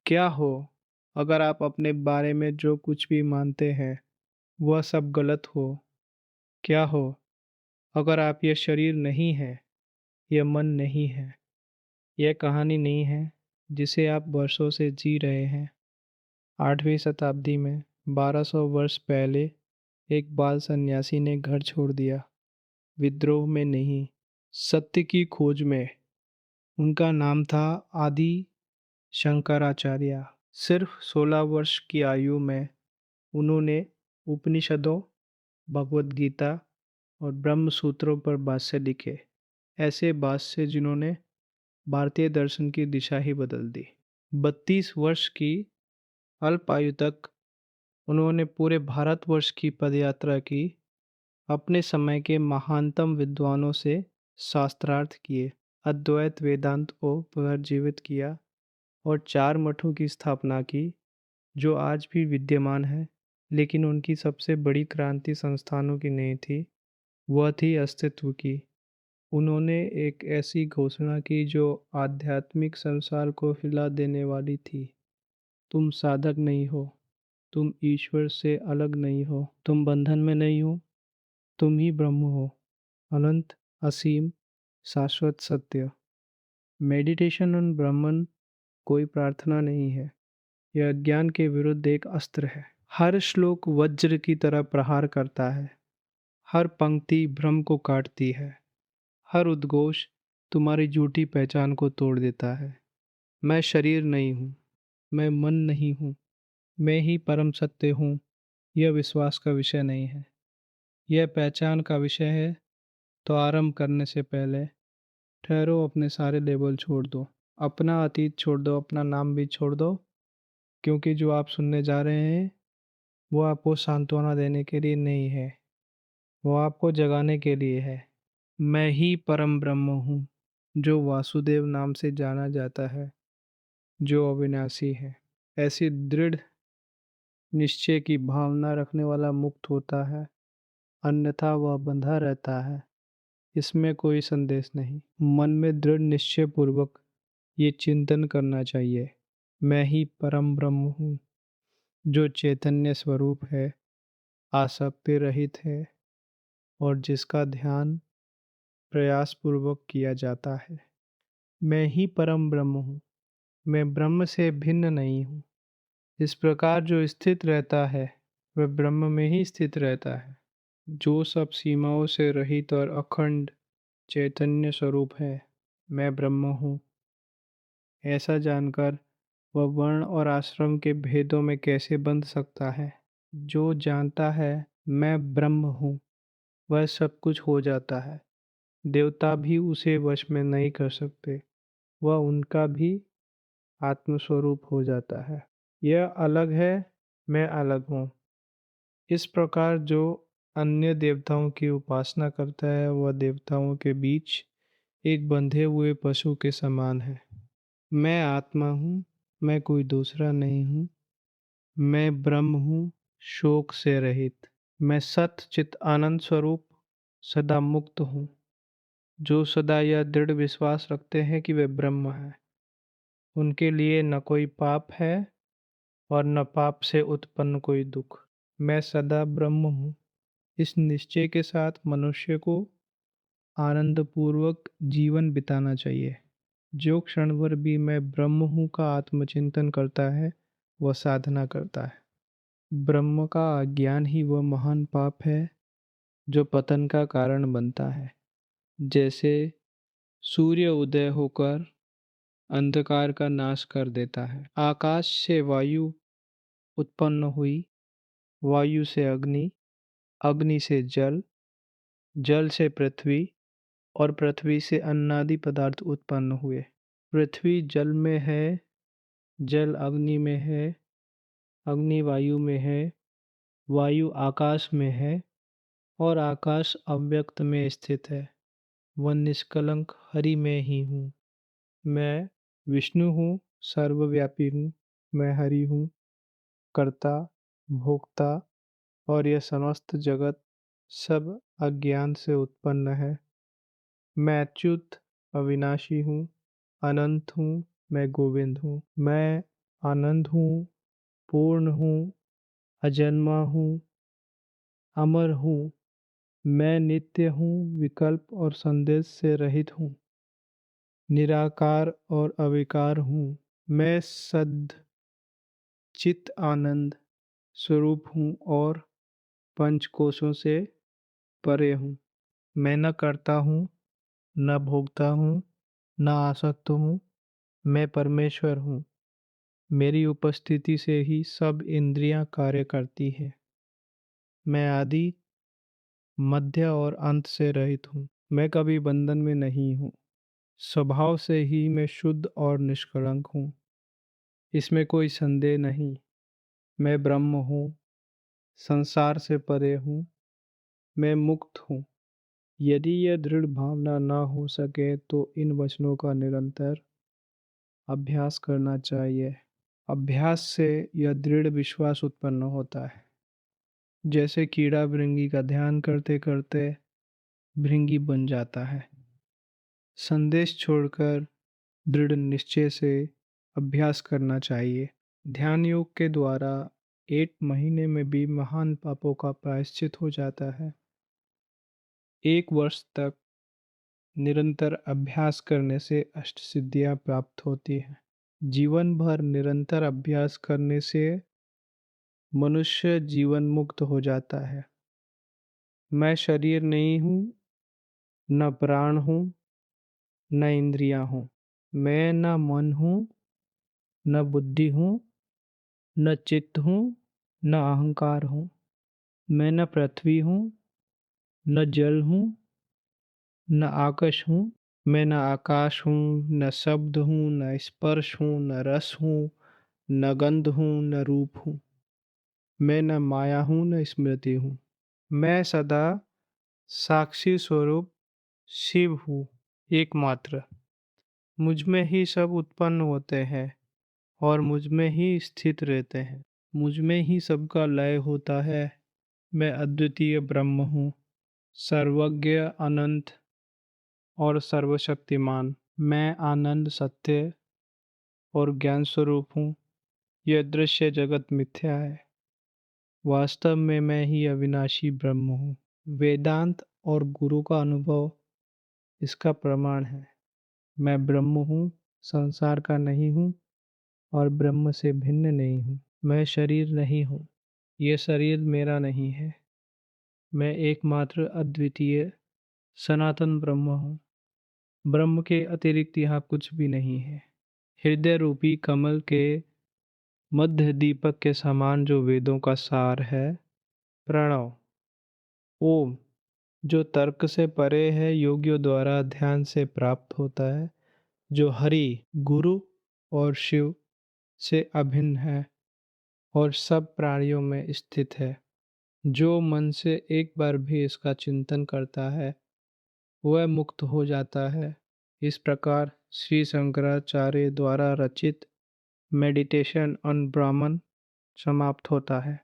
क्या हो अगर आप अपने बारे में जो कुछ भी मानते हैं वह सब गलत हो? क्या हो अगर आप ये शरीर नहीं है, यह मन नहीं है, यह कहानी नहीं है जिसे आप वर्षों से जी रहे हैं। 8वीं शताब्दी में 1200 वर्ष पहले एक बाल सन्यासी ने घर छोड़ दिया, विद्रोह में नहीं, सत्य की खोज में। उनका नाम था आदि शंकराचार्य। सिर्फ 16 वर्ष की आयु में उन्होंने उपनिषदों, भगवद गीता और ब्रह्म सूत्रों पर भाष्य लिखे। ऐसे भाष्य जिन्होंने भारतीय दर्शन की दिशा ही बदल दी। 32 वर्ष की अल्प आयु तक उन्होंने पूरे भारतवर्ष की पदयात्रा की, अपने समय के महानतम विद्वानों से शास्त्रार्थ किए, अद्वैत वेदांत को पुनर्जीवित किया और 4 मठों की स्थापना की, जो आज भी विद्यमान है। लेकिन उनकी सबसे बड़ी क्रांति संस्थानों की नहीं थी, वह थी अस्तित्व की। उन्होंने एक ऐसी घोषणा की जो आध्यात्मिक संसार को हिला देने वाली थी। तुम साधक नहीं हो, तुम ईश्वर से अलग नहीं हो, तुम बंधन में नहीं हो, तुम ही ब्रह्म हो, अनंत, असीम, शाश्वत सत्य। मेडिटेशन ऑन ब्रह्मन कोई प्रार्थना नहीं है, यह अज्ञान के विरुद्ध एक अस्त्र है। हर श्लोक वज्र की तरह प्रहार करता है, हर पंक्ति भ्रम को काटती है, हर उद्घोष तुम्हारी झूठी पहचान को तोड़ देता है। मैं शरीर नहीं हूँ, मैं मन नहीं हूँ, मैं ही परम सत्य हूँ। यह विश्वास का विषय नहीं है, यह पहचान का विषय है। तो आरंभ करने से पहले ठहरो, अपने सारे लेबल छोड़ दो, अपना अतीत छोड़ दो, अपना नाम भी छोड़ दो, क्योंकि जो आप सुनने जा रहे हैं वो आपको सांत्वना देने के लिए नहीं है, वो आपको जगाने के लिए है। मैं ही परम ब्रह्म हूँ, जो वासुदेव नाम से जाना जाता है, जो अविनाशी है। ऐसी दृढ़ निश्चय की भावना रखने वाला मुक्त होता है, अन्यथा वह बंधा रहता है। इसमें कोई संदेश नहीं। मन में दृढ़ निश्चय पूर्वक ये चिंतन करना चाहिए, मैं ही परम ब्रह्म हूँ, जो चैतन्य स्वरूप है, आसक्ति रहित है और जिसका ध्यान प्रयास पूर्वक किया जाता है। मैं ही परम ब्रह्म हूँ, मैं ब्रह्म से भिन्न नहीं हूँ। इस प्रकार जो स्थित रहता है वह ब्रह्म में ही स्थित रहता है, जो सब सीमाओं से रहित और अखंड चैतन्य स्वरूप है। मैं ब्रह्म हूँ, ऐसा जानकर वह वर्ण और आश्रम के भेदों में कैसे बंध सकता है। जो जानता है मैं ब्रह्म हूँ, वह सब कुछ हो जाता है। देवता भी उसे वश में नहीं कर सकते, वह उनका भी आत्मस्वरूप हो जाता है। यह अलग है, मैं अलग हूँ। इस प्रकार जो अन्य देवताओं की उपासना करता है वह देवताओं के बीच एक बंधे हुए पशु के समान है। मैं आत्मा हूँ, मैं कोई दूसरा नहीं हूँ। मैं ब्रह्म हूँ, शोक से रहित। मैं सत चित आनंद स्वरूप सदा मुक्त हूँ। जो सदा यह दृढ़ विश्वास रखते हैं कि वे ब्रह्म हैं, उनके लिए न कोई पाप है और न पाप से उत्पन्न कोई दुख। मैं सदा ब्रह्म हूँ। इस निश्चय के साथ मनुष्य को आनंदपूर्वक जीवन बिताना चाहिए। जो क्षण भर भी मैं ब्रह्म हूँ का आत्मचिंतन करता है, वह साधना करता है। ब्रह्म का अज्ञान ही वह महान पाप है जो पतन का कारण बनता है। जैसे सूर्य उदय होकर अंधकार का नाश कर देता है। आकाश से वायु उत्पन्न हुई, वायु से अग्नि, अग्नि से जल, जल से पृथ्वी और पृथ्वी से अन्नादि पदार्थ उत्पन्न हुए। पृथ्वी जल में है, जल अग्नि में है, अग्नि वायु में है, वायु आकाश में है और आकाश अव्यक्त में स्थित है। वह निष्कलंक हरि में ही हूँ। मैं विष्णु हूँ, सर्वव्यापी हूँ। मैं हरि हूँ, कर्ता, भोक्ता और यह समस्त जगत सब अज्ञान से उत्पन्न है। मैं अच्युत, अविनाशी हूँ, अनंत हूँ, मैं गोविंद हूँ। मैं आनंद हूँ, पूर्ण हूँ, अजन्मा हूँ, अमर हूँ। मैं नित्य हूँ, विकल्प और संदेश से रहित हूँ, निराकार और अविकार हूँ। मैं सद चित आनंद स्वरूप हूँ और पंचकोशों से परे हूँ। मैं न करता हूँ, न भोगता हूँ, न आसक्त हूँ। मैं परमेश्वर हूँ। मेरी उपस्थिति से ही सब इंद्रियां कार्य करती है। मैं आदि, मध्य और अंत से रहित हूँ। मैं कभी बंधन में नहीं हूँ। स्वभाव से ही मैं शुद्ध और निष्कलंक हूँ। इसमें कोई संदेह नहीं। मैं ब्रह्म हूँ, संसार से परे हूँ, मैं मुक्त हूँ। यदि यह दृढ़ भावना न हो सके तो इन वचनों का निरंतर अभ्यास करना चाहिए। अभ्यास से यह दृढ़ विश्वास उत्पन्न होता है। जैसे कीड़ा भृंगी का ध्यान करते करते भृंगी बन जाता है। संदेश छोड़कर दृढ़ निश्चय से अभ्यास करना चाहिए। ध्यान योग के द्वारा 1 महीने में भी महान पापों का प्रायश्चित हो जाता है। 1 वर्ष तक निरंतर अभ्यास करने से अष्ट सिद्धियां प्राप्त होती हैं। जीवन भर निरंतर अभ्यास करने से मनुष्य जीवन मुक्त हो जाता है। मैं शरीर नहीं हूँ, न प्राण हूँ, न इंद्रियां हूँ। मैं न मन हूँ, न बुद्धि हूँ, न चित्त हूँ, न अहंकार हूँ। मैं न पृथ्वी हूँ, न जल हूँ, न आकाश हूँ। मैं न आकाश हूँ, न शब्द हूँ, न स्पर्श हूँ, न रस हूँ, न गंध हूँ, न रूप हूँ। मैं न माया हूँ, न स्मृति हूँ। मैं सदा साक्षी स्वरूप शिव हूँ, एकमात्र। मुझ में ही सब उत्पन्न होते हैं और मुझ में ही स्थित रहते हैं। मुझ में ही सबका लय होता है। मैं अद्वितीय ब्रह्म हूँ, सर्वज्ञ, अनंत और सर्वशक्तिमान। मैं आनंद, सत्य और ज्ञान स्वरूप हूँ। यह दृश्य जगत मिथ्या है। वास्तव में मैं ही अविनाशी ब्रह्म हूँ। वेदांत और गुरु का अनुभव इसका प्रमाण है। मैं ब्रह्म हूँ, संसार का नहीं हूँ और ब्रह्म से भिन्न नहीं हूँ। मैं शरीर नहीं हूँ, ये शरीर मेरा नहीं है। मैं एकमात्र अद्वितीय सनातन ब्रह्म हूँ। ब्रह्म के अतिरिक्त यहाँ कुछ भी नहीं है। हृदय रूपी कमल के मध्य दीपक के समान जो वेदों का सार है, प्रणव, ओम, जो तर्क से परे है, योगियों द्वारा ध्यान से प्राप्त होता है, जो हरि, गुरु और शिव से अभिन्न है और सब प्राणियों में स्थित है। जो मन से एक बार भी इसका चिंतन करता है वह मुक्त हो जाता है। इस प्रकार श्री शंकराचार्य द्वारा रचित मेडिटेशन ऑन ब्राह्मण समाप्त होता है।